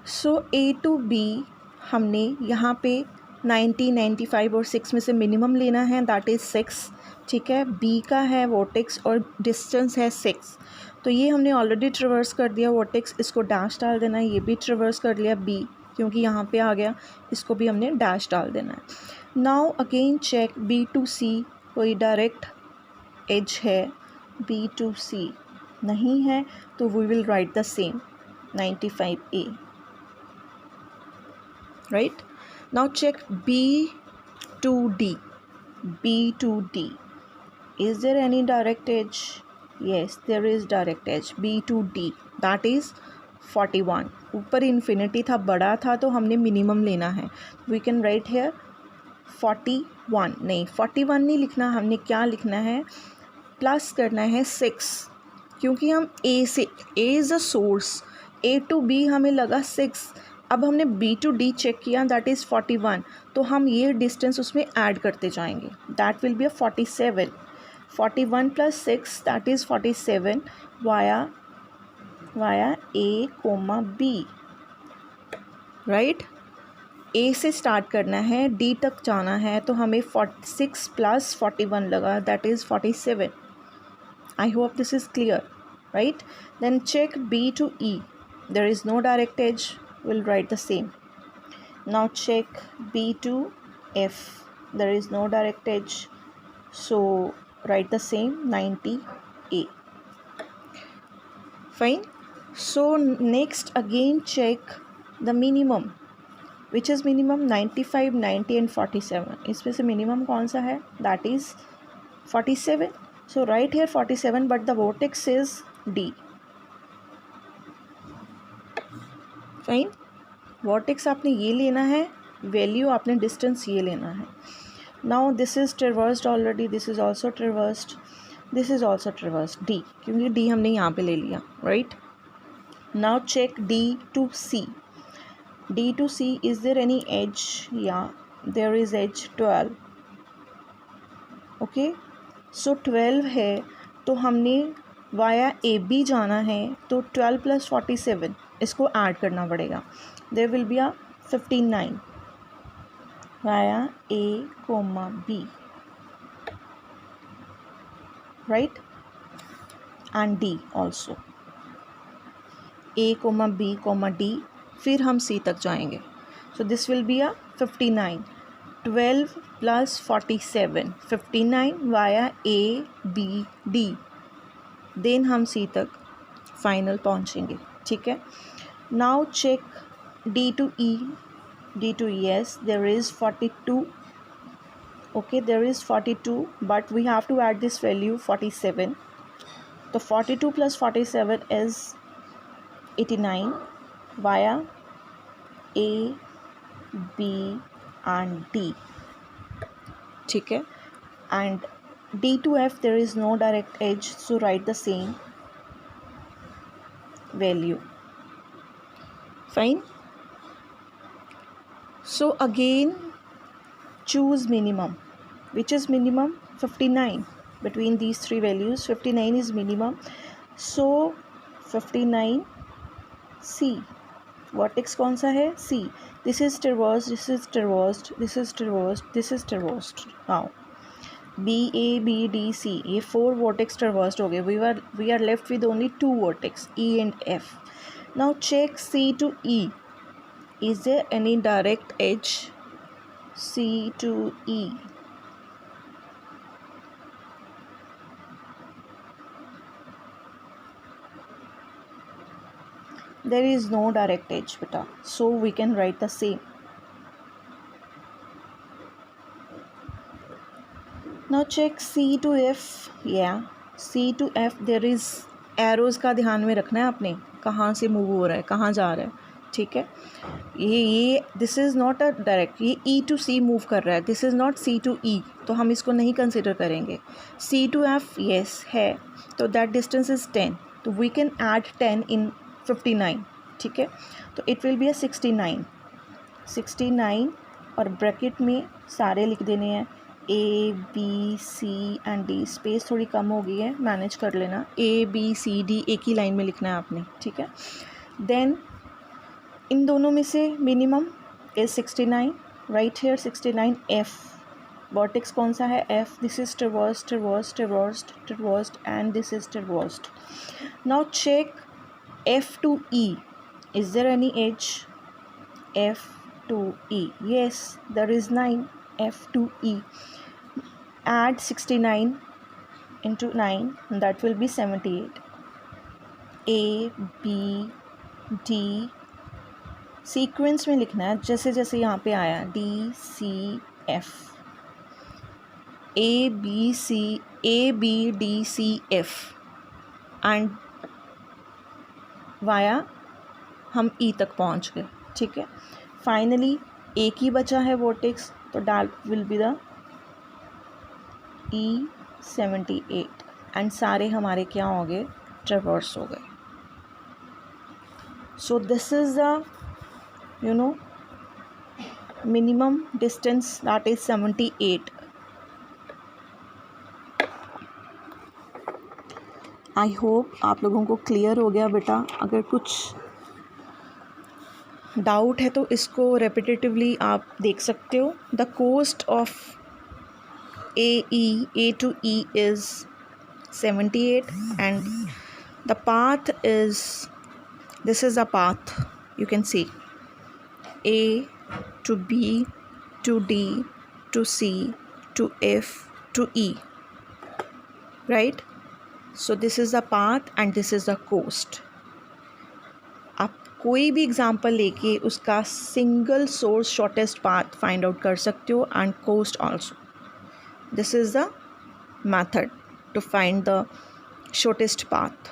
So A to be हमने यहाँ पे 90, 95 और 6 में से मिनिमम लेना है, दैट इज़ 6, ठीक है। बी का है वर्टेक्स और डिस्टेंस है 6, तो ये हमने ऑलरेडी ट्रेवर्स कर दिया वर्टेक्स, इसको डैश डाल देना है। ये भी ट्रेवर्स कर लिया बी, क्योंकि यहाँ पे आ गया, इसको भी हमने डैश डाल देना है। Now again check B to C कोई डायरेक्ट एज है, बी टू सी नहीं है, तो we will write the same 95A, right? Now check B to D. B to D. Is there any direct edge? Yes, there is direct edge. B to D. That is 41. ऊपर infinity था, बड़ा था, तो हमने minimum लेना है. We can write here 41. नहीं, 41 नहीं लिखना, हमने क्या लिखना है, प्लस करना है 6, क्योंकि हम A से, A is a source, A to B हमें लगा 6, अब हमने B to D चेक किया, दैट इज़ 41, तो हम ये डिस्टेंस उसमें ऐड करते जाएंगे, that will be a 47. 41 plus 6 that is 47 via A, B, right. A से स्टार्ट करना है, D तक जाना है, तो हमें 46 प्लस 41 लगा, that is 47. I hope this is clear, right. Then check B to E, there is no direct edge, we'll write the same. Now check B to F, there is no direct edge, so write the same 90A. Fine. So next again check the minimum, which is minimum 95, 90 and 47. इसमें से minimum कौन सा है, that is 47. So write here 47, but the vertex is D. Fine, vertex आपने ये लेना है, value आपने डिस्टेंस ये लेना है. Now this is traversed already, this is also traversed, this is also traversed, D, क्योंकि डी हमने यहाँ पे ले लिया, right. Now check D to C. D to C, is there any edge, या there is edge 12. Okay, so 12 है, तो हमने वाया ए बी जाना है, तो 12 प्लस 47 इसको ऐड करना पड़ेगा. There will be a 59 via A comma B, right, and D also, A comma B comma D, फिर हम सी तक जाएंगे. So this will be a 59. 12 plus 47, 59 via A B D, then हम C तक final पहुंचेंगे, ठीक है. Now check D to E. D to E, yes, there is 42. Okay, there is 42, but we have to add this value 47. So 42 plus 47 is 89 via A, B and D, ठीक है. And D to F there is no direct edge, so write the same value. Fine. So again choose minimum, which is minimum 59. Between these three values 59 is minimum, so 59 C. Vertex कौन सा है, C. This is traversed, this is traversed, this is traversed, this is traversed. Now B, A, B, D, C, ये 4 vertex traversed हो गए. We are left with only 2 vertex, E and F. Now check C to E. Is there any direct edge, C to E? There is no direct edge, beta, so we can write the same. Now check C to F. Yeah, C to F there is arrows का ध्यान में रखना है आपने, कहाँ से move हो रहा है, कहाँ जा रहा है, ठीक है. ये this is not a direct, ये E टू C मूव कर रहा है, this is not C to E, तो हम इसको नहीं कंसिडर करेंगे. C टू F येस है, तो दैट डिस्टेंस इज़ 10, तो वी कैन ऐड 10 इन 59, ठीक है. तो इट विल बी अ 69 और ब्रैकेट में सारे लिख देने हैं, A, B, C and D. Space थोड़ी कम हो गई है, मैनेज कर लेना. A, B, C, D एक ही लाइन में लिखना है आपने, ठीक है. देन इन दोनों में से minimum is 69, right here 69. F vertex कौन सा है? F. This is traversed traversed traversed traversed and this is traversed. Now check F to E. Is there any edge? F to E. Yes, there is 9. F to E. Add 69 into 9, that will be 78. A, B, D. Sequence में लिखना है जैसे जैसे यहाँ पे आया D, C, F. A, B, D, C, F. And via हम E तक पहुँच गए. ठीक है. फाइनली एक ही बचा है वर्टेक्स, तो that will be the E78. And सारे हमारे क्या हो गए? ट्रेवर्स हो गए. So this is the minimum distance, that is 78. I hope आप लोगों को क्लियर हो गया बेटा. अगर कुछ डाउट है तो इसको रेपिटेटिवली आप देख सकते हो. The cost of A to E is 78 and the path is, this is a path, you can see A to B to D to C to F to E, right? So this is the path and this is the coast. आप कोई भी example लेके उसका single source shortest path find out कर सकते हो and cost also. This is the method to find the shortest path.